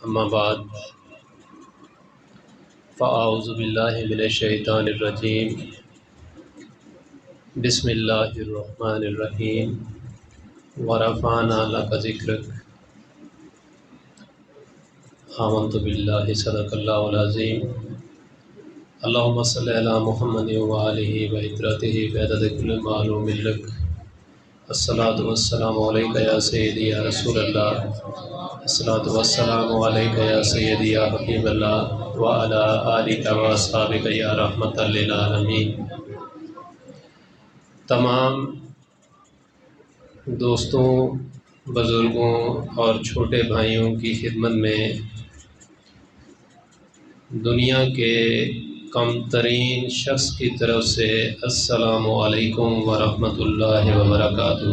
اما بعد فاعوذ باللہ من الشیطان الرجیم بسم اللہ الرحمن الرحیم ورفعنا لک ذکرک آمنت باللہ صدق اللہ العظیم اللہم صلی علی محمد وآلہ وعترتہ بعدد کل معلوم لک الصلاۃ والسلام علیک یا سیدی یا رسول اللہ الصلاۃ والسلام علیک یا سیدی یا حبیب اللہ وعلی آلک واصحابک یا رحمۃ للعالمین۔ تمام دوستوں، بزرگوں اور چھوٹے بھائیوں کی خدمت میں دنیا کے کم ترین شخص کی طرف سے السلام علیکم ورحمۃ اللہ وبرکاتہ۔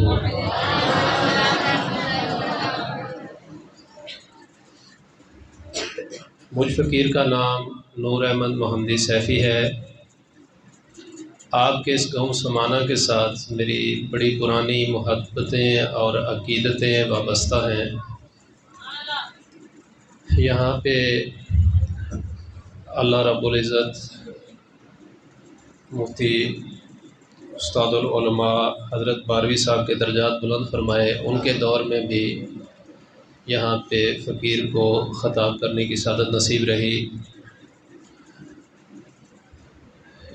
مجھ فقیر کا نام نور احمد محمدی سیفی ہے۔ آپ کے اس گاؤں سمانہ کے ساتھ میری بڑی پرانی محبتیں اور عقیدتیں وابستہ ہیں۔ یہاں پہ اللہ رب العزت مفتی استاد العلماء حضرت باروی صاحب کے درجات بلند فرمائے، ان کے دور میں بھی یہاں پہ فقیر کو خطاب کرنے کی سعادت نصیب رہی۔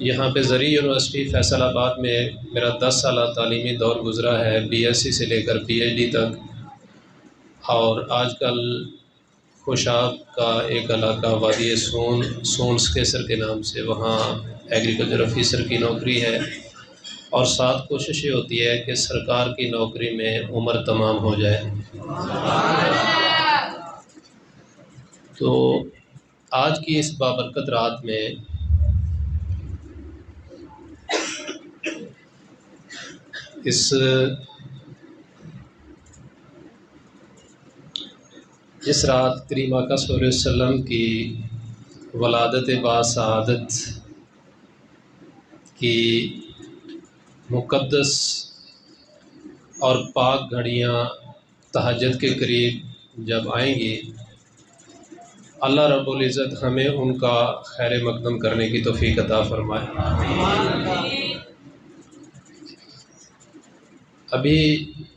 یہاں پہ زرعی یونیورسٹی فیصل آباد میں میرا 10 سالہ تعلیمی دور گزرا ہے، بی ایس سی سے لے کر پی ایچ ڈی تک، اور آج کل خوشاب کا ایک علاقہ وادی سونس کیسر کے نام سے، وہاں ایگریکلچر آفیسر کی نوکری ہے، اور ساتھ کوشش یہ ہوتی ہے کہ سرکار کی نوکری میں عمر تمام ہو جائے۔ تو آج کی اس بابرکت رات میں اس رات کریم آقا صلی اللہ علیہ وسلم کی ولادت باسعادت کی مقدس اور پاک گھڑیاں تہجد کے قریب جب آئیں گی، اللہ رب العزت ہمیں ان کا خیر مقدم کرنے کی توفیق عطا فرمائے۔ ابھی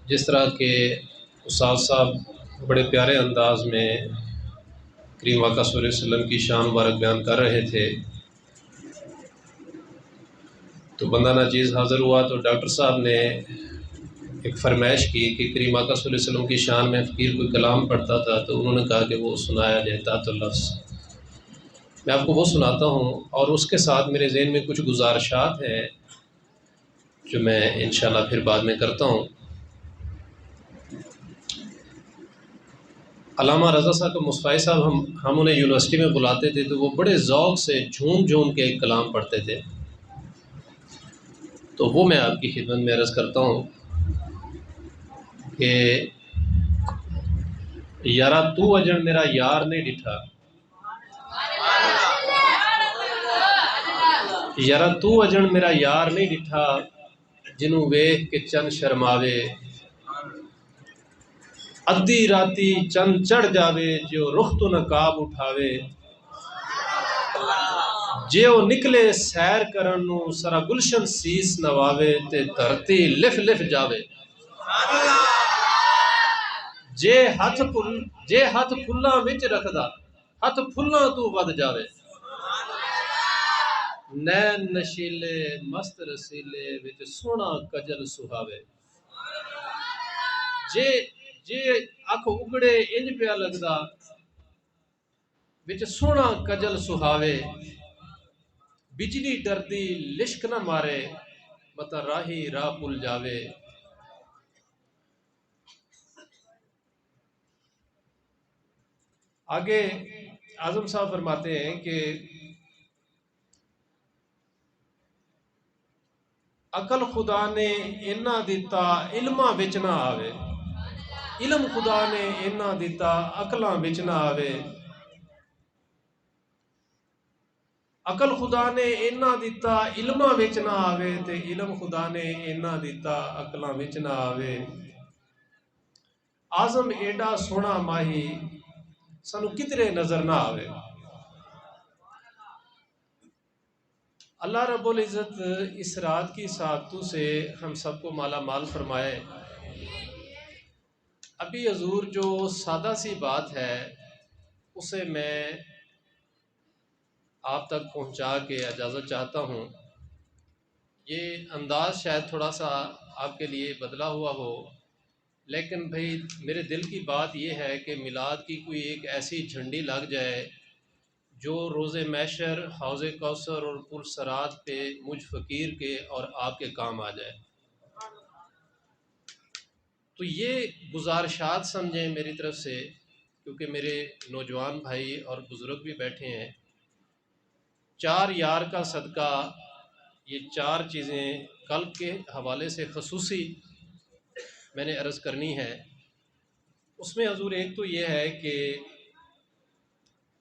جس طرح کے استاد صاحب بڑے پیارے انداز میں کریم آقا صلی اللہ علیہ وسلم کی شان مبارک بیان کر رہے تھے، تو بندہ ناچیز حاضر ہوا تو ڈاکٹر صاحب نے ایک فرمائش کی کہ کریم آقا صلی اللہ علیہ وسلم کی شان میں فقیر کوئی کلام پڑھتا تھا تو انہوں نے کہا کہ وہ سنایا جائے تحت اللفظ۔ میں آپ کو وہ سناتا ہوں، اور اس کے ساتھ میرے ذہن میں کچھ گزارشات ہیں جو میں انشاءاللہ پھر بعد میں کرتا ہوں۔ علامہ رضا صاحب مصطفی صاحب ہم انہیں یونیورسٹی میں بلاتے تھے تو وہ بڑے ذوق سے جھوم کے ایک کلام پڑھتے تھے، تو وہ میں آپ کی خدمت میں عرض کرتا ہوں کہ یارا تو اجن میرا یار نہیں ڈٹھا، یارا تو اجن میرا یار نہیں ڈٹھا، جنوں ویکھ کے چند شرماوے، ادھی راتی چند چڑھ جاوے جو رخ تو نقاب اٹھاوے، جے او نکلے سیر کرن نو سرا گلشن سیس نواوے تے دھرتی لف لف جاوے، جے ہتھ پھلاں وچ رکھدا ہتھ پھلاں تو ود جاوے، نین نشیلے مست رسیلے وچ سونا کجل سہاوے، جے اکھ اگڑے انج پیا لگدا وچ سونا کجل سہاوے، بجلی ڈردی لشک نہ مارے متا راہی راہ پل جاوے۔ آگے اعظم صاحب فرماتے ہیں کہ عقل خدا نے اینا دیتا علماں وچ نہ آوے، علم خدا نے اینا دیتا عقلاں وچ نہ آوے، عقل خدا نے اینا دیتا علماں وچ نہ آوے تے علم خدا نے اینا دیتا عقلاں وچ نہ آوے، اعظم ایڈا سونا ماہی سانو کدھرے نظر نہ آوے۔ اللہ رب العزت اس رات کی سعادتوں سے ہم سب کو مالا مال فرمائے۔ ابھی حضور جو سادہ سی بات ہے اسے میں آپ تک پہنچا کے اجازت چاہتا ہوں۔ یہ انداز شاید تھوڑا سا آپ کے لیے بدلا ہوا ہو، لیکن بھئی میرے دل کی بات یہ ہے کہ میلاد کی کوئی ایک ایسی جھنڈی لگ جائے جو روز محشر حوض کوثر اور پل صراط پہ مجھ فقیر کے اور آپ کے کام آ جائے۔ تو یہ گزارشات سمجھیں میری طرف سے، کیونکہ میرے نوجوان بھائی اور بزرگ بھی بیٹھے ہیں۔ 4 یار کا صدقہ، یہ 4 چیزیں قلب کے حوالے سے خصوصی میں نے عرض کرنی ہے۔ اس میں حضور ایک تو یہ ہے کہ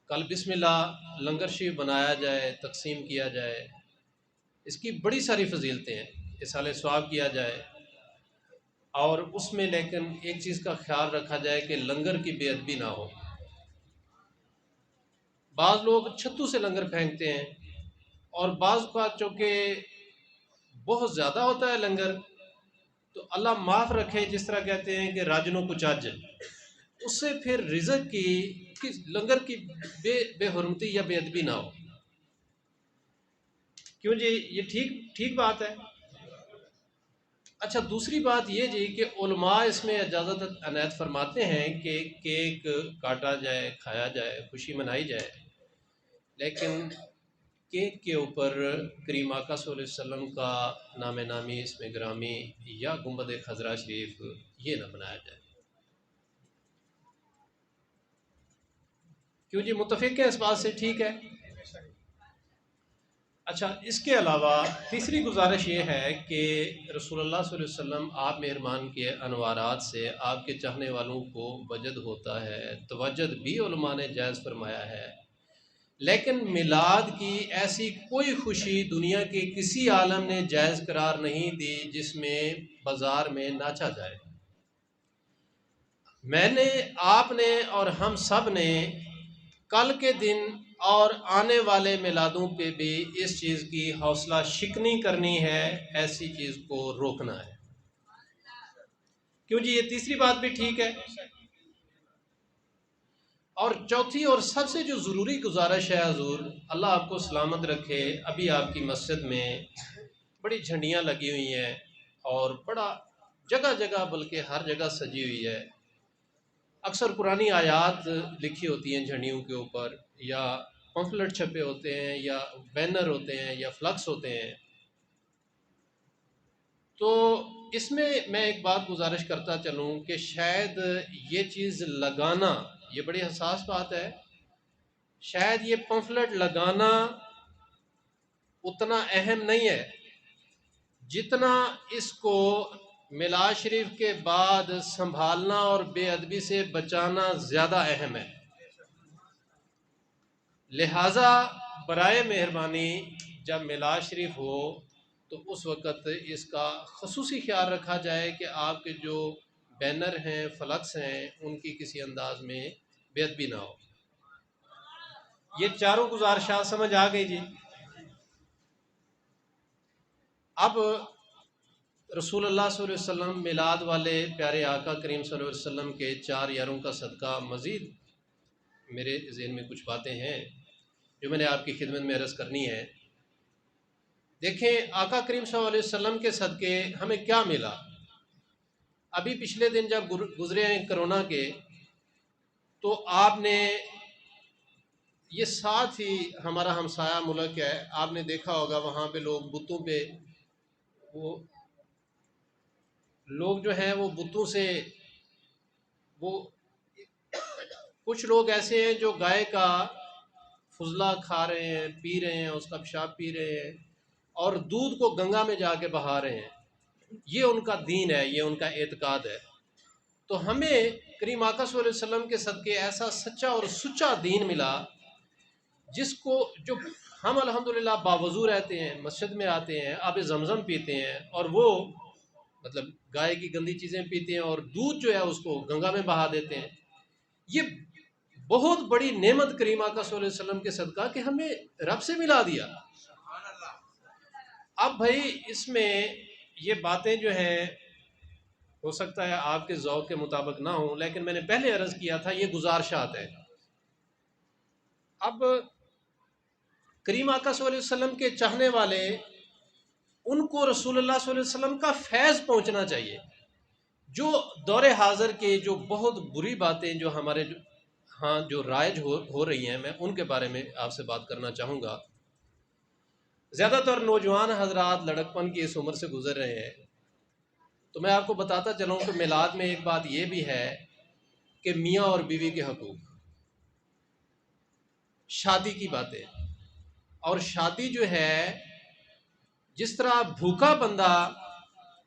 کل بسم اللہ لنگر شریف بنایا جائے، تقسیم کیا جائے، اس کی بڑی ساری فضیلتیں ہیں، اصالہ ثواب کیا جائے، اور اس میں لیکن ایک چیز کا خیال رکھا جائے کہ لنگر کی بے ادبی نہ ہو۔ بعض لوگ چھتو سے لنگر پھینکتے ہیں، اور بعض کا چونکہ بہت زیادہ ہوتا ہے لنگر، تو اللہ معاف رکھے، جس طرح کہتے ہیں کہ راجنوں کو چاج، اس سے پھر رزق کی لنگر کی بے حرمتی یا بے ادبی نہ ہو۔ کیوں جی؟ یہ ٹھیک بات ہے۔ اچھا، دوسری بات یہ جی کہ علماء اس میں اجازت عنایت فرماتے ہیں کہ کیک کاٹا جائے، کھایا جائے، خوشی منائی جائے، لیکن کیک کے اوپر کریم آقا صلی اللہ علیہ وسلم کا نام نامی، اسم گرامی یا گنبد خضرا شریف یہ نہ بنایا جائے۔ کیوں جی؟ متفق ہے اس بات سے؟ ٹھیک ہے۔ اچھا، اس کے علاوہ تیسری گزارش یہ ہے کہ رسول اللہ صلی اللہ علیہ وسلم آپ مہربان کے انوارات سے آپ کے چاہنے والوں کو وجد ہوتا ہے، توجد بھی علماء نے جائز فرمایا ہے، لیکن میلاد کی ایسی کوئی خوشی دنیا کے کسی عالم نے جائز قرار نہیں دی جس میں بازار میں ناچا جائے۔ میں نے، آپ نے اور ہم سب نے کل کے دن اور آنے والے میلادوں پہ بھی اس چیز کی حوصلہ شکنی کرنی ہے، ایسی چیز کو روکنا ہے۔ کیوں جی؟ یہ تیسری بات بھی ٹھیک ہے۔ اور چوتھی اور سب سے جو ضروری گزارش ہے حضور، اللہ آپ کو سلامت رکھے، ابھی آپ کی مسجد میں بڑی جھنڈیاں لگی ہوئی ہیں، اور بڑا جگہ جگہ بلکہ ہر جگہ سجی ہوئی ہے، اکثر قرآنی آیات لکھی ہوتی ہیں جھنڈیوں کے اوپر، یا پمفلٹ چھپے ہوتے ہیں، یا بینر ہوتے ہیں، یا فلکس ہوتے ہیں۔ تو اس میں ایک بات گزارش کرتا چلوں کہ شاید یہ چیز لگانا، یہ بڑی حساس بات ہے، شاید یہ پمفلٹ لگانا اتنا اہم نہیں ہے جتنا اس کو میلاد شریف کے بعد سنبھالنا اور بے ادبی سے بچانا زیادہ اہم ہے۔ لہٰذا برائے مہربانی جب میلاد شریف ہو تو اس وقت اس کا خصوصی خیال رکھا جائے کہ آپ کے جو بینر ہیں، فلکس ہیں، ان کی کسی انداز میں بے ادبی نہ ہو۔ یہ چاروں گزارشات سمجھ آ گئی جی؟ اب رسول اللہ صلی اللہ علیہ وسلم میلاد والے پیارے آقا کریم صلی اللہ علیہ وسلم کے 4 یاروں کا صدقہ، مزید میرے ذہن میں کچھ باتیں ہیں جو میں نے آپ کی خدمت میں عرض کرنی ہے۔ دیکھیں، آقا کریم صلی اللہ علیہ وسلم کے صدقے ہمیں کیا ملا؟ ابھی پچھلے دن جب گزرے ہیں کرونا کے، تو آپ نے یہ ساتھ ہی ہمارا ہمسایہ ملک ہے، آپ نے دیکھا ہوگا وہاں پہ لوگ بتوں پہ، وہ لوگ جو ہیں وہ بتوں سے، وہ کچھ لوگ ایسے ہیں جو گائے کا فضلہ کھا رہے ہیں، پی رہے ہیں، اس کا پیشاب پی رہے ہیں، اور دودھ کو گنگا میں جا کے بہا رہے ہیں۔ یہ ان کا دین ہے، یہ ان کا اعتقاد ہے۔ تو ہمیں کریم آقا صلی اللہ علیہ وسلم کے صدقے ایسا سچا اور سچا دین ملا، جس کو جو ہم الحمدللہ باوضو رہتے ہیں، مسجد میں آتے ہیں، آب زمزم پیتے ہیں، اور وہ مطلب گائے کی گندی چیزیں پیتے ہیں، اور دودھ جو ہے اس کو گنگا میں بہا دیتے ہیں۔ یہ بہت بڑی نعمت کریم آقا صلی اللہ علیہ وسلم کے صدقہ کہ ہمیں رب سے ملا دیا۔ اب بھائی اس میں یہ باتیں جو ہیں ہو سکتا ہے آپ کے ذوق کے مطابق نہ ہوں، لیکن میں نے پہلے عرض کیا تھا یہ گزارشات ہے۔ اب کریم آقا صلی اللہ علیہ وسلم کے چاہنے والے، ان کو رسول اللہ صلی اللہ علیہ وسلم کا فیض پہنچنا چاہیے۔ جو دور حاضر کے جو بہت بری باتیں جو ہمارے ہاں جو رائج ہو رہی ہیں، میں ان کے بارے میں آپ سے بات کرنا چاہوں گا۔ زیادہ تر نوجوان حضرات لڑکپن کی اس عمر سے گزر رہے ہیں، تو میں آپ کو بتاتا چلوں کہ میلاد میں ایک بات یہ بھی ہے کہ میاں اور بیوی کے حقوق، شادی کی باتیں، اور شادی جو ہے جس طرح بھوکا بندہ،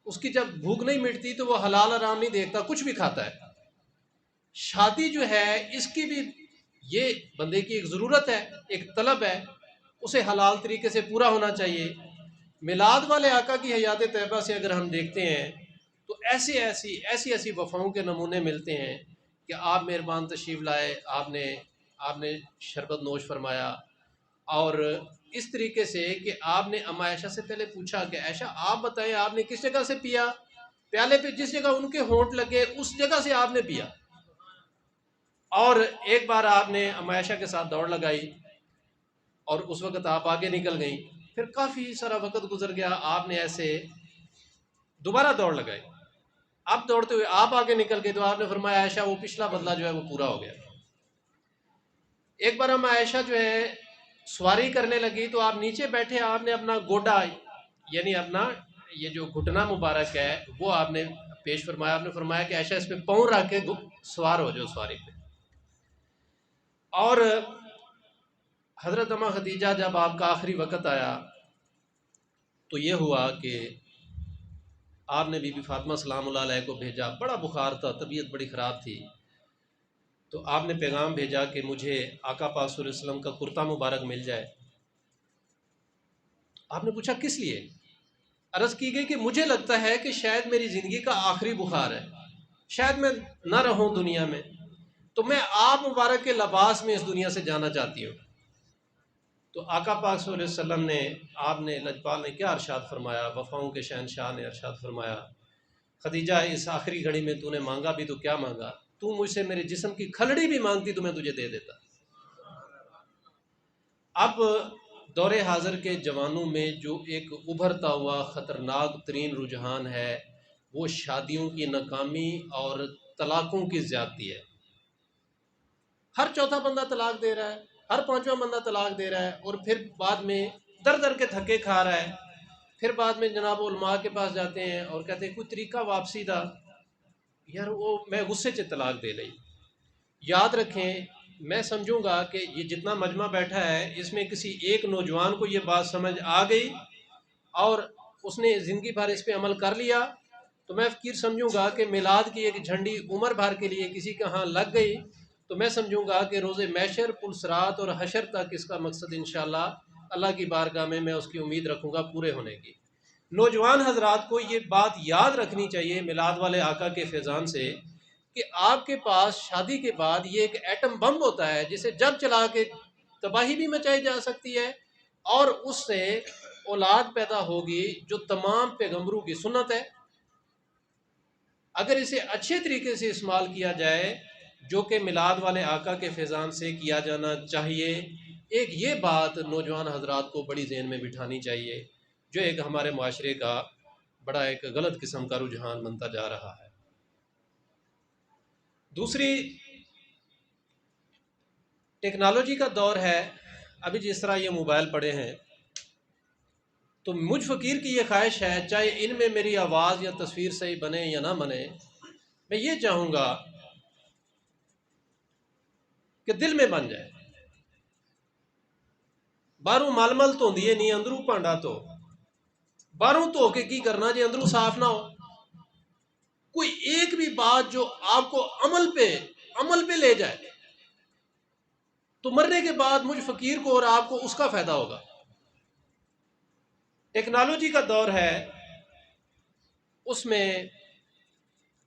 اس کی جب بھوک نہیں مٹتی تو وہ حلال حرام نہیں دیکھتا، کچھ بھی کھاتا ہے۔ شادی جو ہے اس کی بھی یہ بندے کی ایک ضرورت ہے، ایک طلب ہے، اسے حلال طریقے سے پورا ہونا چاہیے۔ میلاد والے آقا کی حیات طیبہ سے اگر ہم دیکھتے ہیں تو ایسی وفاؤں کے نمونے ملتے ہیں کہ آپ مہربان تشریف لائے، آپ نے شربت نوش فرمایا، اور اس طریقے سے کہ آپ نے اما عائشہ سے پہلے پوچھا کہ عائشہ آپ بتائیں آپ نے کس جگہ سے پیا، پیالے پہ جس جگہ ان کے ہونٹ لگے اس جگہ سے آپ نے پیا۔ اور ایک بار آپ نے اما عائشہ کے ساتھ دوڑ لگائی اور اس وقت آپ آگے نکل گئیں، پھر کافی سارا وقت گزر گیا، آپ نے ایسے دوبارہ دوڑ لگائی، اب دوڑتے ہوئے آپ آگے نکل گئے تو آپ نے فرمایا عائشہ وہ پچھلا بدلہ جو ہے وہ پورا ہو گیا۔ ایک بار ہم عائشہ جو ہے سواری کرنے لگی تو آپ نیچے بیٹھے، آپ نے اپنا گوڈا یعنی اپنا یہ جو گھٹنا مبارک ہے وہ آپ نے پیش فرمایا، آپ نے فرمایا کہ عائشہ اس پہ پاؤں رکھ کے سوار ہو جاؤ سواری پہ۔ اور حضرت اما خدیجہ جب آپ کا آخری وقت آیا تو یہ ہوا کہ آپ نے بی بی فاطمہ سلام اللہ علیہ کو بھیجا، بڑا بخار تھا، طبیعت بڑی خراب تھی، تو آپ نے پیغام بھیجا کہ مجھے آقا پاک صلی اللہ علیہ وسلم کا کرتا مبارک مل جائے۔ آپ نے پوچھا کس لیے؟ عرض کی گئی کہ مجھے لگتا ہے کہ شاید میری زندگی کا آخری بخار ہے، شاید میں نہ رہوں دنیا میں، تو میں آپ مبارک کے لباس میں اس دنیا سے جانا چاہتی ہوں۔ تو آقا پاک صلی اللہ علیہ وسلم نے، آپ نے لجپال نے کیا ارشاد فرمایا، وفاؤں کے شہنشاہ نے ارشاد فرمایا خدیجہ اس آخری گھڑی میں تو نے مانگا بھی تو کیا مانگا، تو مجھ سے میرے جسم کی کھلڑی بھی مانگتی تو میں تجھے دے دیتا۔ اب دور حاضر کے جوانوں میں جو ایک ابھرتا ہوا خطرناک ترین رجحان ہے وہ شادیوں کی ناکامی اور طلاقوں کی زیادتی ہے۔ ہر چوتھا بندہ طلاق دے رہا ہے، ہر پانچواں بندہ طلاق دے رہا ہے، اور پھر بعد میں در در کے دھکے کھا رہا ہے۔ پھر بعد میں جناب علماء کے پاس جاتے ہیں اور کہتے ہیں کوئی طریقہ واپسی دا، یار وہ میں غصے سے طلاق دے لئی۔ یاد رکھیں، میں سمجھوں گا کہ یہ جتنا مجمع بیٹھا ہے اس میں کسی ایک نوجوان کو یہ بات سمجھ آ گئی اور اس نے زندگی بھر اس پہ عمل کر لیا، تو میں فقیر سمجھوں گا کہ میلاد کی ایک جھنڈی عمر بھر کے لیے کسی کے ہاں لگ گئی، تو میں سمجھوں گا کہ روز محشر، پلسرات اور حشر تک اس کا مقصد انشاءاللہ اللہ کی بارگاہ میں اس کی امید رکھوں گا پورے ہونے کی۔ نوجوان حضرات کو یہ بات یاد رکھنی چاہیے میلاد والے آقا کے فیضان سے کہ آپ کے پاس شادی کے بعد یہ ایک ایٹم بم ہوتا ہے جسے جب چلا کے تباہی بھی مچائی جا سکتی ہے، اور اس سے اولاد پیدا ہوگی جو تمام پیغمبروں کی سنت ہے۔ اگر اسے اچھے طریقے سے استعمال کیا جائے جو کہ میلاد والے آقا کے فیضان سے کیا جانا چاہیے، ایک یہ بات نوجوان حضرات کو بڑی ذہن میں بٹھانی چاہیے، جو ایک ہمارے معاشرے کا بڑا ایک غلط قسم کا رجحان بنتا جا رہا ہے۔ دوسری، ٹیکنالوجی کا دور ہے، ابھی جس طرح یہ موبائل پڑے ہیں، تو مجھ فقیر کی یہ خواہش ہے چاہے ان میں میری آواز یا تصویر صحیح بنے یا نہ بنے، میں یہ چاہوں گا کہ دل میں بن جائے۔ باہروں مل مل تو دیے نہیں، اندروں پانڈا تو باہروں تو کے کی کرنا جی اندروں صاف نہ ہو۔ کوئی ایک بھی بات جو آپ کو عمل پہ لے جائے تو مرنے کے بعد مجھ فقیر کو اور آپ کو اس کا فائدہ ہوگا۔ ٹیکنالوجی کا دور ہے، اس میں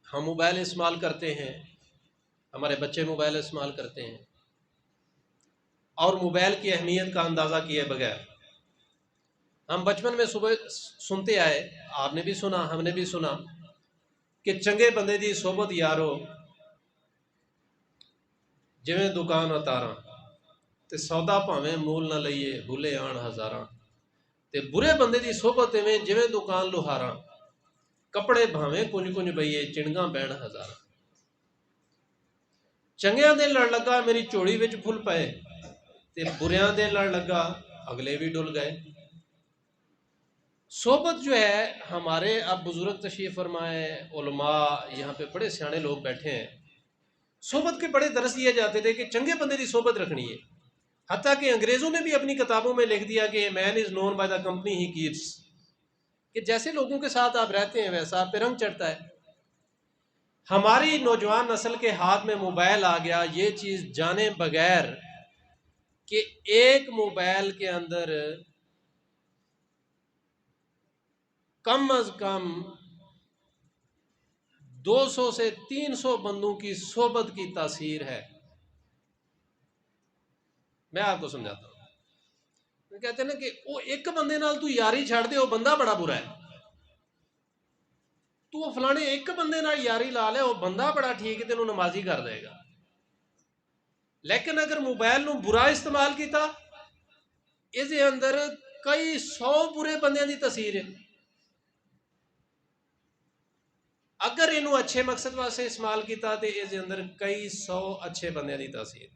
ہم موبائل استعمال کرتے ہیں، ہمارے بچے موبائل استعمال کرتے ہیں، اور موبائل کی اہمیت کا اندازہ کیے بغیر. ہم بچپن میں صبح سنتے آئے، آپ نے بھی سنا، ہم نے بھی سنا کہ چنگے بندے دی صحبت یارو جویں دکان اتاراں تے سودا بھاویں مول نہ لئیے بھولے آن ہزاراں. تے برے بندے دی صحبت ایویں جویں دکان لوہاراں کپڑے بھاویں کنج کنج بئیے چنگاں بین ہزاراں. چنگیاں دے لڑ لگا میری چوڑی وچ پھل پئے تے بریاں دے لڑ لگا اگلے بھی ڈل گئے. صحبت جو ہے ہمارے اب بزرگ تشریف فرمائے، علماء یہاں پہ بڑے سیانے لوگ بیٹھے ہیں، صحبت کے بڑے درس دیے جاتے تھے کہ چنگے بندے دی صحبت رکھنی ہے. حتیٰ کہ انگریزوں نے بھی اپنی کتابوں میں لکھ دیا کہ man is known by the company he keeps, کہ جیسے لوگوں کے ساتھ آپ رہتے ہیں ویسا آپ پہ رنگ چڑھتا ہے. ہماری نوجوان نسل کے ہاتھ میں موبائل آ گیا یہ چیز جانے بغیر کہ ایک موبائل کے اندر کم از کم 200 سے 300 بندوں کی صحبت کی تاثیر ہے. میں آپ کو سمجھاتا ہوں. کہتے ہیں نا کہ وہ ایک بندے نال تو یاری چھڑ دے وہ بندہ بڑا برا ہے، تو وہ فلانے ایک بندے نال یاری لا لے وہ بندہ بڑا ٹھیک ہے تینوں نمازی کر دے گا. لیکن اگر موبائل نو برا استعمال کیتا اس دے اندر کئی 100 برے بندیاں دی تاثیر ہے. اگر انہوں اچھے مقصد واسطے استعمال کیتا تو اس دے اندر کئی 100 اچھے بندیاں دی تاثیر.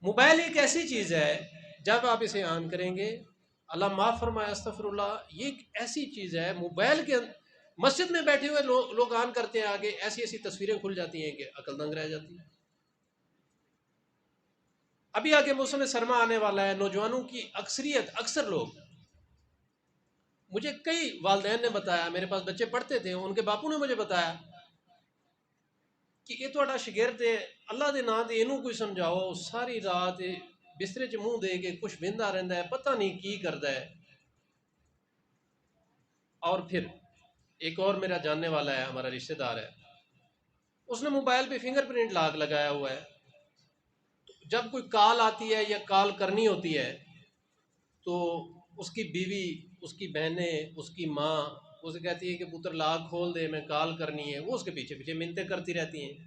موبائل ایک ایسی چیز ہے جب آپ اسے آن کریں گے، اللہ معاف فرمائے استغفر اللہ، یہ ایک ایسی چیز ہے موبائل کے مسجد میں بیٹھے ہوئے لوگ آن کرتے ہیں آگے ایسی ایسی تصویریں کھل جاتی ہیں کہ عقل دنگ رہ جاتی ہے. ابھی آگے موسم سرما آنے والا ہے، نوجوانوں کی اکثر لوگ، مجھے کئی والدین نے بتایا، میرے پاس بچے پڑھتے تھے ان کے باپو نے مجھے بتایا کہ یہ تہاڈا شاگرد ہے، اللہ دے نام تے اینوں کوئی سمجھاؤ، ساری رات بسترے چ منہ دے کے کچھ بہندا رہندا ہے، پتہ نہیں کی کردا ہے. اور پھر ایک اور میرا جاننے والا ہے، ہمارا رشتہ دار ہے، اس نے موبائل پہ فنگر پرنٹ لاک لگایا ہوا ہے. جب کوئی کال آتی ہے یا کال کرنی ہوتی ہے تو اس کی بیوی، اس کی بہنیں، اس کی ماں اسے کہتی ہے کہ پتر لاک کھول دے میں کال کرنی ہے. وہ اس کے پیچھے پیچھے منتیں کرتی رہتی ہیں.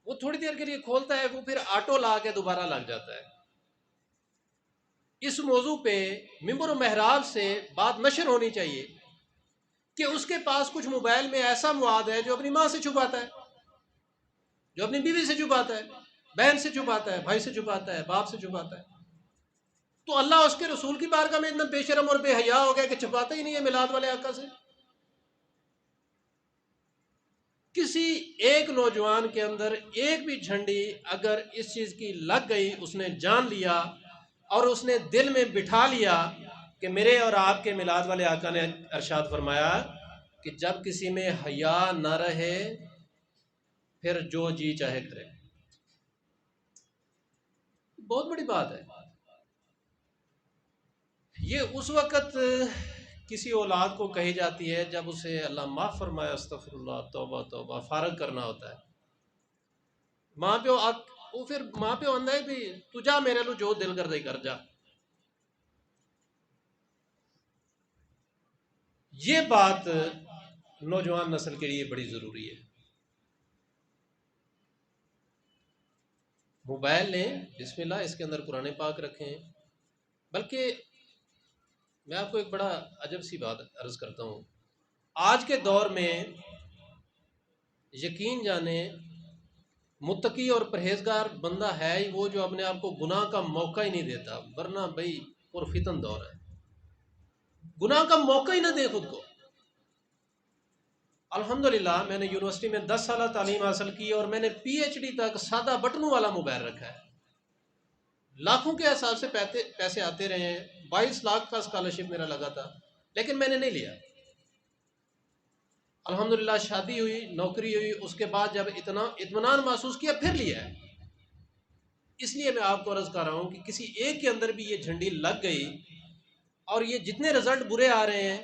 وہ تھوڑی دیر کے لیے کھولتا ہے، وہ پھر آٹو لا کے دوبارہ لگ جاتا ہے. اس موضوع پہ ممبر و محراب سے بات نشر ہونی چاہیے کہ اس کے پاس کچھ موبائل میں ایسا مواد ہے جو اپنی ماں سے چھپاتا ہے، جو اپنی بیوی سے چھپاتا ہے، بہن سے چھپاتا ہے، بھائی سے چھپاتا ہے، باپ سے چھپاتا ہے. تو اللہ اس کے رسول کی بارگاہ میں اتنا بے شرم اور بے حیا ہو گیا کہ چھپاتا ہی نہیں ہے میلاد والے آقا سے. کسی ایک نوجوان کے اندر ایک بھی جھنڈی اگر اس چیز کی لگ گئی، اس نے جان لیا اور اس نے دل میں بٹھا لیا کہ میرے اور آپ کے میلاد والے آقا نے ارشاد فرمایا کہ جب کسی میں حیا نہ رہے پھر جو جی چاہے کرے. بہت بڑی بات ہے. یہ اس وقت کسی اولاد کو کہی جاتی ہے جب اسے اللہ معاف فرمائے استغفر اللہ توبہ توبہ فارغ کرنا ہوتا ہے. ماں پیو وہ پھر ماں پیو آندا ہے بھی تو جا میرے لو جو دل کر دے کر جا. یہ بات نوجوان نسل کے لیے بڑی ضروری ہے. موبائل لیں بسم اللہ، اس کے اندر قرآن پاک رکھیں. بلکہ میں آپ کو ایک بڑا عجب سی بات عرض کرتا ہوں. آج کے دور میں یقین جانے متقی اور پرہیزگار بندہ ہے ہی وہ جو اپنے آپ کو گناہ کا موقع ہی نہیں دیتا، ورنہ بھائی پرفتن دور ہے. گناہ کا موقع ہی نہ دے خود کو. الحمدللہ میں نے یونیورسٹی میں 10 سالہ تعلیم حاصل کی اور میں نے پی ایچ ڈی تک سادہ بٹنوں والا موبائل رکھا ہے. لاکھوں کے حساب سے پیسے آتے رہے ہیں، 22 لاکھ کا اسکالرشپ میرا لگا تھا، لیکن میں نے نہیں لیا. الحمدللہ شادی ہوئی، نوکری ہوئی، اس کے بعد جب اتنا اطمینان محسوس کیا پھر لیا ہے. اس لیے میں آپ کو عرض کر رہا ہوں کہ کسی ایک کے اندر بھی یہ جھنڈی لگ گئی اور یہ جتنے رزلٹ برے آ رہے ہیں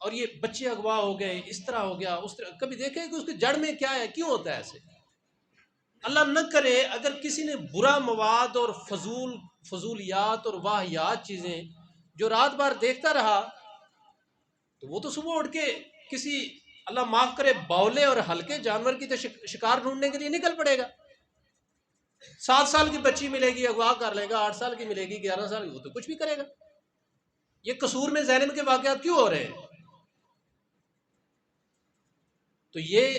اور یہ بچے اغوا ہو گئے، اس طرح ہو گیا، اس طرح، کبھی دیکھیں کہ اس کے جڑ میں کیا ہے، کیوں ہوتا ہے ایسے. اللہ نہ کرے اگر کسی نے برا مواد اور فضولیات اور واہیات چیزیں جو رات بھر دیکھتا رہا، تو وہ تو صبح اٹھ کے کسی، اللہ معاف کرے، باولے اور ہلکے جانور کی تو شکار ڈھونڈنے کے لیے نکل پڑے گا۔ 7 سال کی بچی ملے گی، اغوا کر لے گا، 8 سال کی ملے گی، 11 سال کی، وہ تو کچھ بھی کرے گا۔ یہ قصور میں زینب کے واقعات کیوں ہو رہے ہیں؟ تو یہ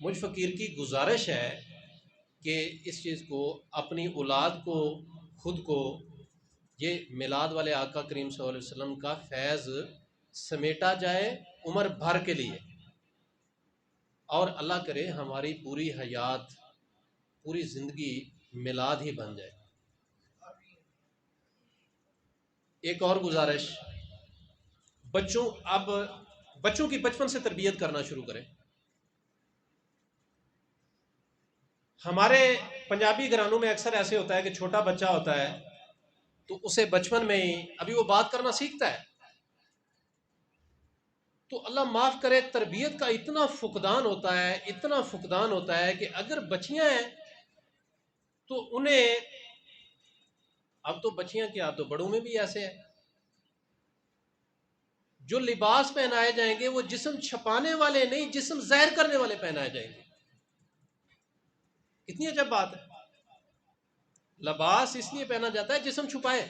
مجھ فقیر کی گزارش ہے کہ اس چیز کو، اپنی اولاد کو، خود کو، یہ میلاد والے آقا کریم صلی اللہ علیہ وسلم کا فیض سمیٹا جائے عمر بھر کے لیے، اور اللہ کرے ہماری پوری حیات، پوری زندگی میلاد ہی بن جائے۔ ایک اور گزارش، بچوں کی بچپن سے تربیت کرنا شروع کریں۔ ہمارے پنجابی گھرانوں میں اکثر ایسے ہوتا ہے کہ چھوٹا بچہ ہوتا ہے تو اسے بچپن میں ہی، ابھی وہ بات کرنا سیکھتا ہے، تو اللہ معاف کرے تربیت کا اتنا فقدان ہوتا ہے، اتنا فقدان ہوتا ہے کہ اگر بچیاں ہیں تو انہیں، اب تو بچیاں کیا، اب تو بڑوں میں بھی ایسے ہے، جو لباس پہنائے جائیں گے وہ جسم چھپانے والے نہیں، جسم ظاہر کرنے والے پہنائے جائیں گے۔ کتنی عجب بات ہے، لباس اس لیے پہنا جاتا ہے جسم چھپائے،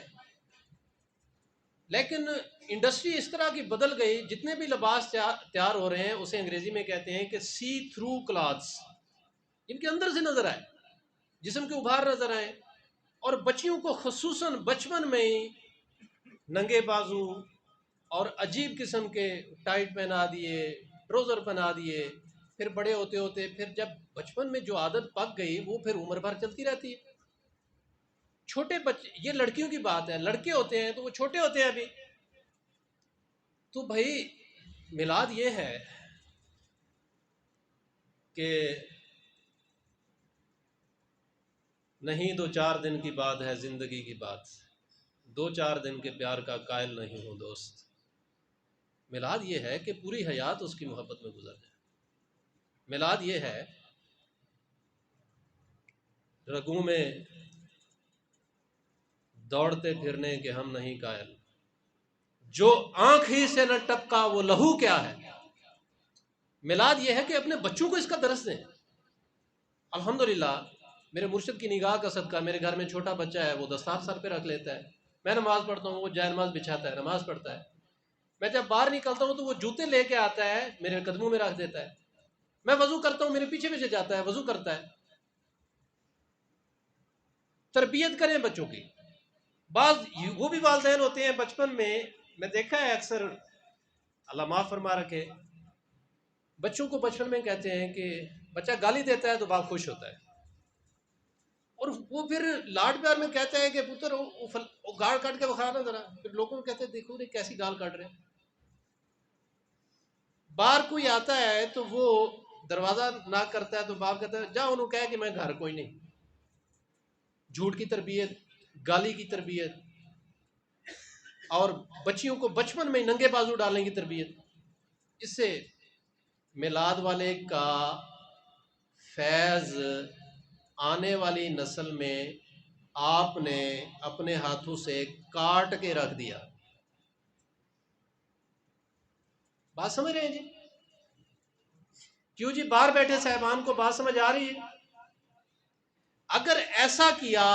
لیکن انڈسٹری اس طرح کی بدل گئی، جتنے بھی لباس تیار ہو رہے ہیں اسے انگریزی میں کہتے ہیں کہ سی تھرو کلاتھس، جن کے اندر سے نظر آئے، جسم کے ابھار نظر آئے، اور بچیوں کو خصوصاً بچپن میں ہی ننگے بازو اور عجیب قسم کے ٹائٹ پہنا دیے، ٹروزر پہنا دیے، پھر بڑے ہوتے ہوتے، پھر جب بچپن میں جو عادت پک گئی وہ پھر عمر بھر چلتی رہتی ہے۔ چھوٹے بچے، یہ لڑکیوں کی بات ہے، لڑکے ہوتے ہیں تو وہ چھوٹے ہوتے ہیں ابھی، تو بھائی میلاد یہ ہے کہ نہیں 2 4 دن کی بات ہے زندگی کی بات، 2 4 دن کے پیار کا قائل نہیں ہوں دوست۔ میلاد یہ ہے کہ پوری حیات اس کی محبت میں گزر جائے۔ میلاد یہ ہے رگوں میں دوڑتے پھرنے کے ہم نہیں قائل، جو آنکھ ہی سے نہ ٹپکا وہ لہو کیا ہے۔ میلاد یہ ہے کہ اپنے بچوں کو اس کا درس دیں۔ الحمدللہ میرے مرشد کی نگاہ کا صدقہ، میرے گھر میں چھوٹا بچہ ہے، وہ دستار سر پہ رکھ لیتا ہے، میں نماز پڑھتا ہوں وہ جائے نماز بچھاتا ہے، نماز پڑھتا ہے، میں جب باہر نکلتا ہوں تو وہ جوتے لے کے آتا ہے، میرے قدموں میں رکھ دیتا ہے، میں وضو کرتا ہوں میرے پیچھے پیچھے جاتا ہے، وضو کرتا ہے۔ تربیت کریں بچوں کی۔ بعض وہ بھی والدین ہوتے ہیں بچپن میں دیکھا ہے اکثر، اللہ معاف فرما رکھے، بچوں کو بچپن میں کہتے ہیں کہ بچہ گالی دیتا ہے تو باپ خوش ہوتا ہے، اور وہ پھر لاڈ پیار میں کہتا ہے کہ پتر وہ گال کاٹ کے بخا نا ذرا، پھر لوگوں کو کہتے ہیں دیکھو رے کیسی گال کاٹ رہے ہیں۔ باہر کوئی آتا ہے تو وہ دروازہ ناک کرتا ہے تو باپ کہتا ہے جا انہوں کہے کہ میں گھر کوئی نہیں۔ جھوٹ کی تربیت، گالی کی تربیت، اور بچیوں کو بچپن میں ننگے بازو ڈالنے کی تربیت، اس سے میلاد والے کا فیض آنے والی نسل میں آپ نے اپنے ہاتھوں سے کاٹ کے رکھ دیا۔ بات سمجھ رہے ہیں جی؟ کیوں جی؟ باہر بیٹھے صاحبان کو بات سمجھ آ رہی ہے؟ اگر ایسا کیا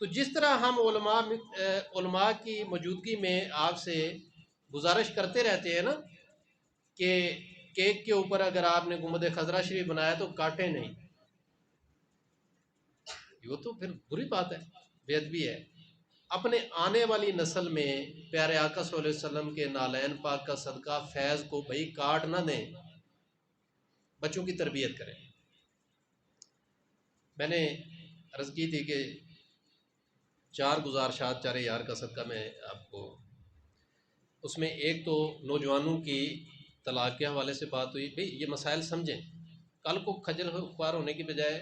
تو جس طرح ہم علماء کی موجودگی میں آپ سے گزارش کرتے رہتے ہیں نا کہ کیک کے اوپر اگر آپ نے گنبد خضرا شریف بنایا تو کاٹے نہیں، یہ تو پھر بری بات ہے، بے ادبی ہے۔ اپنے آنے والی نسل میں پیارے آقا صلی اللہ علیہ وسلم کے نالین پاک کا صدقہ فیض کو بھئی کاٹ نہ دیں، بچوں کی تربیت کریں۔ میں نے عرض کی تھی کہ 4 گزارشات 4 یار کا صدقہ میں آپ کو، اس میں ایک تو نوجوانوں کی طلاق کے حوالے سے بات ہوئی، بھئی یہ مسائل سمجھیں، کل کو خجل خوار ہونے کی بجائے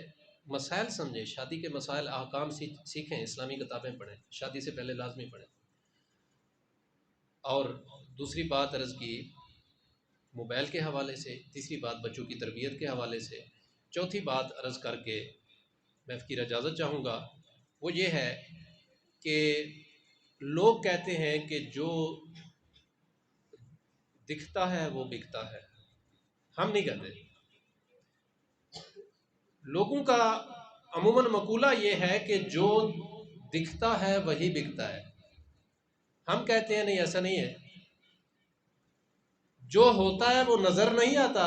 مسائل سمجھیں، شادی کے مسائل احکام سیکھیں، اسلامی کتابیں پڑھیں، شادی سے پہلے لازمی پڑھیں۔ اور دوسری بات عرض کی موبائل کے حوالے سے، تیسری بات بچوں کی تربیت کے حوالے سے، چوتھی بات عرض کر کے میں فقیر اجازت چاہوں گا، وہ یہ ہے کہ لوگ کہتے ہیں کہ جو دکھتا ہے وہ بکتا ہے. ہم نہیں کہتے. لوگوں کا عموماً مقولہ یہ ہے کہ جو دکھتا ہے وہی بکتا ہے. ہم کہتے ہیں نہیں، ایسا نہیں ہے. جو ہوتا ہے وہ نظر نہیں آتا،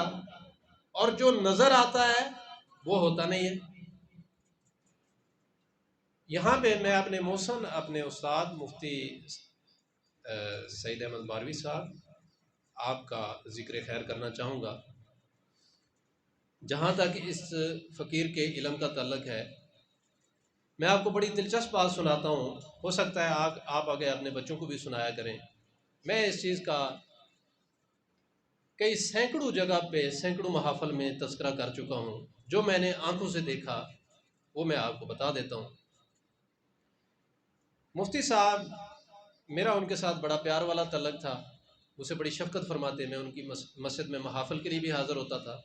اور جو نظر آتا ہے وہ ہوتا نہیں ہے. یہاں پہ میں اپنے محسن اپنے استاد مفتی سعید احمد باروی صاحب آپ کا ذکر خیر کرنا چاہوں گا. جہاں تک اس فقیر کے علم کا تعلق ہے، میں آپ کو بڑی دلچسپ بات سناتا ہوں. ہو سکتا ہے آپ آگے اپنے بچوں کو بھی سنایا کریں. میں اس چیز کا کئی سینکڑوں جگہ پہ سینکڑوں محافل میں تذکرہ کر چکا ہوں. جو میں نے آنکھوں سے دیکھا وہ میں آپ کو بتا دیتا ہوں. مفتی صاحب، میرا ان کے ساتھ بڑا پیار والا تعلق تھا. اسے بڑی شفقت فرماتے. میں ان کی مسجد میں محافل کے لیے بھی حاضر ہوتا تھا.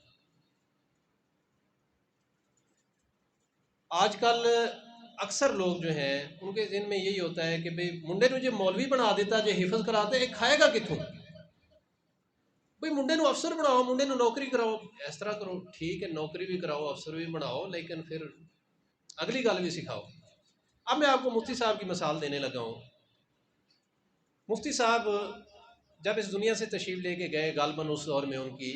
آج کل اکثر لوگ جو ہیں ان کے ذہن میں یہی ہوتا ہے کہ بھئی منڈے نو جو مولوی بنا دیتا جو حفظ کراتے ایک کھائے گا کتوں. بھئی منڈے نو افسر بناؤ، منڈے نو نوکری کراؤ، اس طرح کرو. ٹھیک ہے، نوکری بھی کراؤ، افسر بھی بناؤ، لیکن پھر اگلی گل بھی سکھاؤ. اب میں آپ کو مفتی صاحب کی مثال دینے لگا ہوں. مفتی صاحب جب اس دنیا سے تشریف لے کے گئے، غالباً اس دور میں ان کی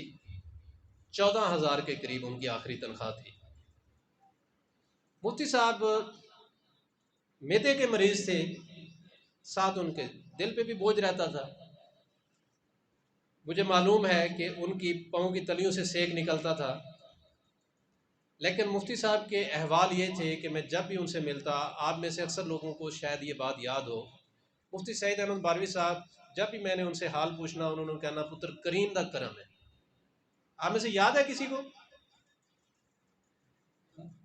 14,000 کے قریب ان کی آخری تنخواہ تھی. مفتی صاحب میدے کے مریض تھے، ساتھ ان کے دل پہ بھی بوجھ رہتا تھا. مجھے معلوم ہے کہ ان کی پاؤں کی تلیوں سے سیک نکلتا تھا. لیکن مفتی صاحب کے احوال یہ تھے کہ میں جب بھی ان سے ملتا، آپ میں سے اکثر لوگوں کو شاید یہ بات یاد ہو، مفتی سعید احمد باروی صاحب جب بھی میں نے ان سے حال پوچھنا، انہوں نے کہنا پتر کریم دا کرم ہے. آپ میں سے یاد ہے کسی کو؟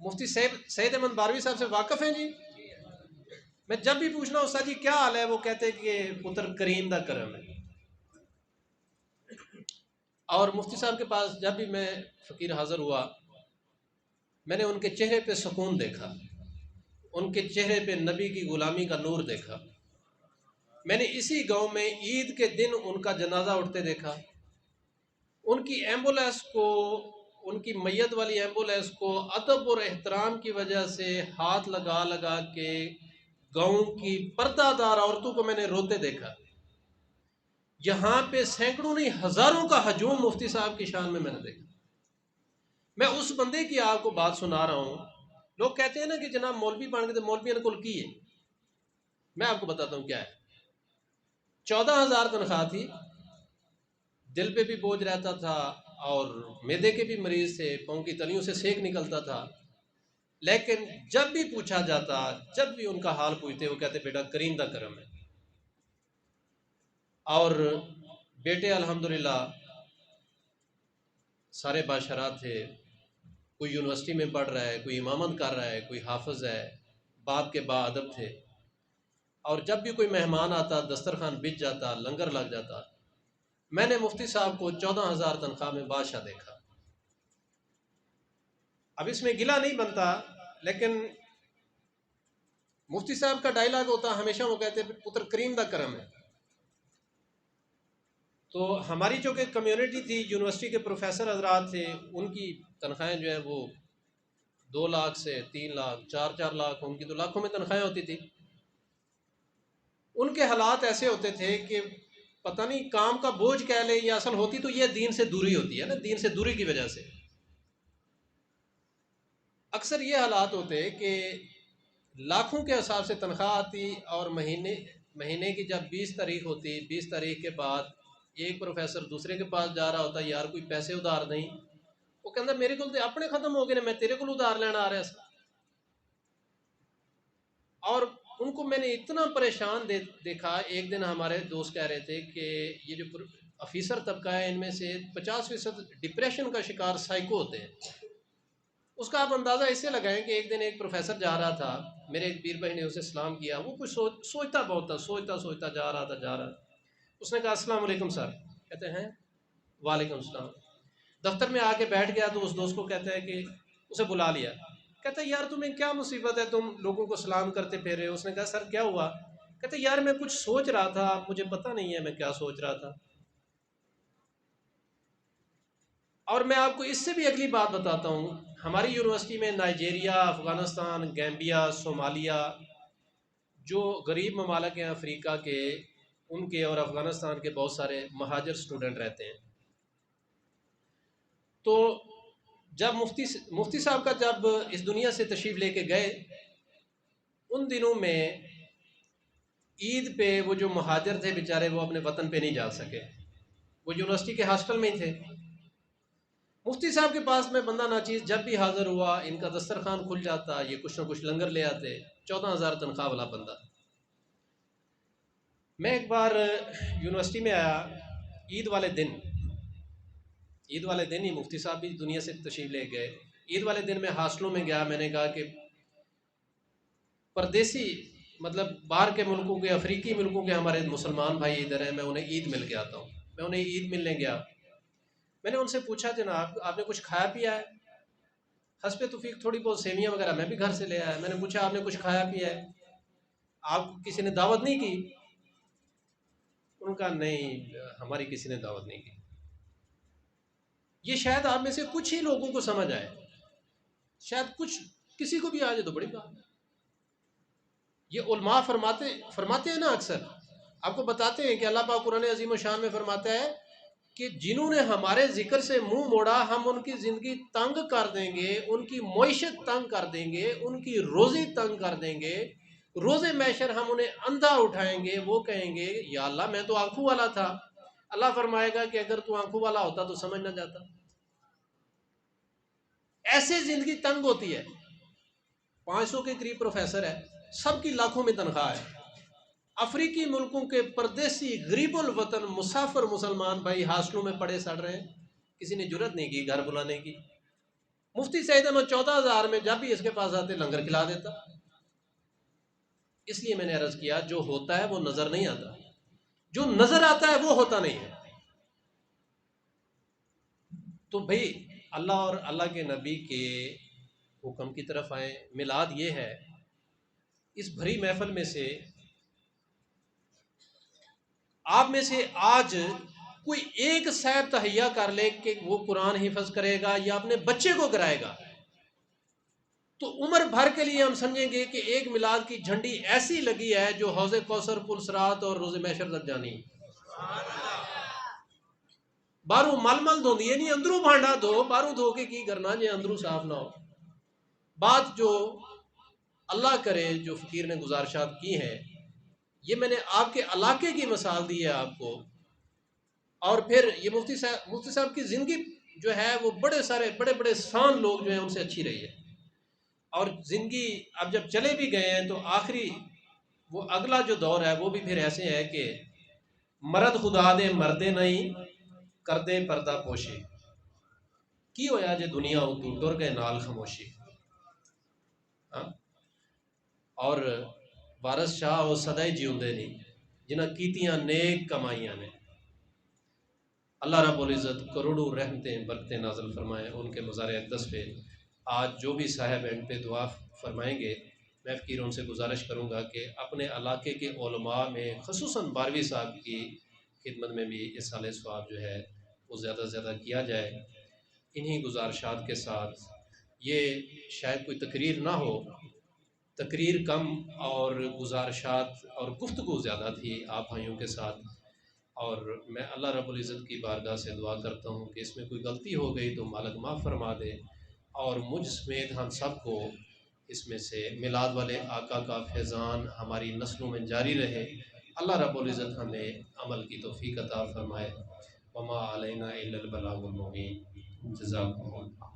مفتی سعید احمد باروی صاحب سے واقف ہیں جی؟ میں جب بھی پوچھنا استاد جی کیا حال ہے، وہ کہتے کہ پتر کریم دا کرم ہے. اور مفتی صاحب کے پاس جب بھی میں فقیر حاضر ہوا، میں نے ان کے چہرے پہ سکون دیکھا، ان کے چہرے پہ نبی کی غلامی کا نور دیکھا. میں نے اسی گاؤں میں عید کے دن ان کا جنازہ اٹھتے دیکھا. ان کی ایمبولینس کو، ان کی میت والی ایمبولینس کو ادب اور احترام کی وجہ سے ہاتھ لگا لگا کے گاؤں کی پردہ دار عورتوں کو میں نے روتے دیکھا. یہاں پہ سینکڑوں نہیں ہزاروں کا ہجوم مفتی صاحب کی شان میں نے دیکھا. میں اس بندے کی آپ کو بات سنا رہا ہوں. لوگ کہتے ہیں نا کہ جناب مولوی بن گئے تو مولوی نے کل کی ہے. میں آپ کو بتاتا ہوں کیا ہے. 14,000 تنخواہ تھی، دل پہ بھی بوجھ رہتا تھا، اور میدے کے بھی مریض تھے، پاؤں کی تلیوں سے سیک نکلتا تھا. لیکن جب بھی پوچھا جاتا، جب بھی ان کا حال پوچھتے، وہ کہتے بیٹا کریم دا کرم ہے. اور بیٹے الحمدللہ سارے باشرات تھے. کوئی یونیورسٹی میں پڑھ رہا ہے، کوئی امامت کر رہا ہے، کوئی حافظ ہے. باپ کے با ادب تھے. اور جب بھی کوئی مہمان آتا دسترخوان بچ جاتا، لنگر لگ جاتا. میں نے مفتی صاحب کو 14,000 تنخواہ میں بادشاہ دیکھا. اب اس میں گلہ نہیں بنتا، لیکن مفتی صاحب کا ڈائلاگ ہوتا ہمیشہ، وہ کہتے پتر کریم دا کرم ہے. تو ہماری جو کہ کمیونٹی تھی، یونیورسٹی کے پروفیسر حضرات تھے، ان کی تنخواہیں جو ہیں وہ 2 لاکھ سے 3 لاکھ 4 لاکھ، ان کی تو لاکھوں میں تنخواہیں ہوتی تھی. ان کے حالات ایسے ہوتے تھے کہ پتہ نہیں کام کا بوجھ کہہ لے یا اصل ہوتی تو یہ دین سے دوری ہوتی ہے نا، دین سے دوری کی وجہ سے. اکثر یہ حالات ہوتے کہ لاکھوں کے حساب سے تنخواہ آتی، اور مہینے کی جب 20 تاریخ ہوتی، 20 تاریخ کے بعد ایک پروفیسر دوسرے کے پاس جا رہا ہوتا، یار کوئی پیسے ادھار نہیں. وہ کہتا میرے کو اپنے ختم ہو گئے، میں تیرے کو ادھار لینا آ رہا ہے. اور ان کو میں نے اتنا پریشان دیکھا. ایک دن ہمارے دوست کہہ رہے تھے کہ یہ جو افیسر طبقہ ہے، ان میں سے 50% ڈپریشن کا شکار سائیکو ہوتے ہیں. اس کا آپ اندازہ اس سے لگائیں کہ ایک دن ایک پروفیسر جا رہا تھا، میرے ایک پیر بھائی نے اسے سلام کیا. وہ کچھ سوچتا بہت تھا، سوچتا جا رہا تھا. اس نے کہا السلام علیکم سر. کہتے ہیں وعلیکم السلام. دفتر میں آ کے بیٹھ گیا تو اس دوست کو کہتا ہے کہ اسے بلا لیا. کہتا ہے یار تمہیں کیا مصیبت ہے، تم لوگوں کو سلام کرتے پھر رہے ہو؟ اس نے کہا سر کیا ہوا؟ کہتے یار میں کچھ سوچ رہا تھا، مجھے پتہ نہیں ہے میں کیا سوچ رہا تھا۔ اور میں آپ کو اس سے بھی اگلی بات بتاتا ہوں، ہماری یونیورسٹی میں نائجیریا، افغانستان، گیمبیا، صومالیہ، جو غریب ممالک ہیں افریقہ کے، ان کے اور افغانستان کے بہت سارے مہاجر اسٹوڈنٹ رہتے ہیں۔ تو جب مفتی صاحب کا جب اس دنیا سے تشریف لے کے گئے، ان دنوں میں عید پہ وہ جو مہاجر تھے بیچارے وہ اپنے وطن پہ نہیں جا سکے، وہ یونیورسٹی کے ہاسٹل میں ہی تھے۔ مفتی صاحب کے پاس میں بندہ ناچیز جب بھی حاضر ہوا، ان کا دسترخوان کھل جاتا، یہ کچھ نہ کچھ لنگر لے آتے۔ 14,000 تنخواہ والا بندہ۔ میں ایک بار یونیورسٹی میں آیا عید والے دن، عید والے دن ہی مفتی صاحب بھی دنیا سے تشریف لے گئے۔ عید والے دن میں ہاسٹلوں میں گیا، میں نے کہا کہ پردیسی مطلب باہر کے ملکوں کے، افریقی ملکوں کے ہمارے مسلمان بھائی ادھر ہیں، میں انہیں عید مل کے آتا ہوں۔ میں انہیں عید ملنے گیا، میں نے ان سے پوچھا جناب آپ نے کچھ کھایا پیا ہے؟ حسب توفیق تھوڑی بہت سیویاں وغیرہ میں بھی گھر سے لے آیا۔ میں نے پوچھا آپ نے کچھ کھایا پیا ہے، آپ کو کسی نے دعوت نہیں کی؟ ان کا نہیں، ہماری کسی نے دعوت نہیں کی۔ یہ شاید آپ میں سے کچھ ہی لوگوں کو سمجھ آئے، شاید کچھ کسی کو بھی آ جائے تو بڑی بات۔ یہ علماء فرماتے ہیں نا، اکثر آپ کو بتاتے ہیں کہ اللہ پاک قرآن عظیم و شان میں فرماتا ہے کہ جنہوں نے ہمارے ذکر سے منہ موڑا ہم ان کی زندگی تنگ کر دیں گے، ان کی معیشت تنگ کر دیں گے، ان کی روزی تنگ کر دیں گے، روز محشر ہم انہیں اندھا اٹھائیں گے، وہ کہیں گے یا اللہ میں تو آنکھوں والا تھا۔ اللہ فرمائے گا کہ اگر تو آنکھوں والا ہوتا تو سمجھ نہ جاتا۔ ایسے زندگی تنگ ہوتی ہے۔ 500 کے قریب پروفیسر ہے، سب کی لاکھوں میں تنخواہ ہے۔ افریقی ملکوں کے پردیسی غریب الوطن مسافر مسلمان بھائی ہاسٹلوں میں پڑے سڑ رہے ہیں، کسی نے جرت نہیں کی گھر بلانے کی۔ مفتی سعید احمد 14,000 میں جب بھی اس کے پاس آتے لنگر کھلا دیتا۔ اس لیے میں نے عرض کیا جو ہوتا ہے وہ نظر نہیں آتا، جو نظر آتا ہے وہ ہوتا نہیں ہے۔ تو بھئی اللہ اور اللہ کے نبی کے حکم کی طرف آئیں۔ میلاد یہ ہے، اس بھری محفل میں سے آپ میں سے آج کوئی ایک صاحب تہیا کر لے کہ وہ قرآن حفظ کرے گا یا اپنے بچے کو کرائے گا، تو عمر بھر کے لیے ہم سمجھیں گے کہ ایک میلاد کی جھنڈی ایسی لگی ہے جو حوض کوثر، پل صراط اور روز محشر تک جانی۔ بارو مل مل دھوندی ہے نہیں، اندروں بھانڈا دھو، بارو دھو کے کی کرنا جے اندروں صاف نہ ہو۔ بات جو اللہ کرے جو فقیر نے گزارشات کی ہیں، یہ میں نے آپ کے علاقے کی مثال دی ہے آپ کو، اور پھر یہ مفتی صاحب کی زندگی جو ہے وہ بڑے سارے بڑے بڑے سان لوگ جو ہیں ان سے اچھی رہی ہے، اور زندگی اب جب چلے بھی گئے ہیں تو آخری وہ اگلا جو دور ہے وہ بھی پھر ایسے ہے کہ مرد خدا دے مردے نہیں کر دے پردہ پوشی کی ہویا جے دنیا اتو ٹر گئے نال خاموشی۔ ہاں؟ اور وارث شاہ وہ سدا ہی جیوندے نہیں جنہاں کیتیاں نیک کمائیاں نے۔ اللہ رب العزت کروڑوں رحمتیں برکتیں نازل فرمائیں ان کے مزار اقدس پہ۔ آج جو بھی صاحب ان پہ دعا فرمائیں گے، میں فقیر ان سے گزارش کروں گا کہ اپنے علاقے کے علماء میں خصوصاً باروی صاحب کی خدمت میں بھی اس سال ثواب جو ہے وہ زیادہ سے زیادہ کیا جائے۔ انہی گزارشات کے ساتھ یہ شاید کوئی تقریر نہ ہو، تقریر کم اور گزارشات اور گفتگو زیادہ تھی آپ بھائیوں کے ساتھ، اور میں اللہ رب العزت کی بارگاہ سے دعا کرتا ہوں کہ اس میں کوئی غلطی ہو گئی تو مالک معاف فرما دے، اور مجھ سمیت ہم سب کو اس میں سے میلاد والے آقا کا فیضان ہماری نسلوں میں جاری رہے۔ اللہ رب العزت ہمیں عمل کی توفیق عطا فرمائے۔ وما علینا الا البلاغ المبین۔ جزاکم اللہ۔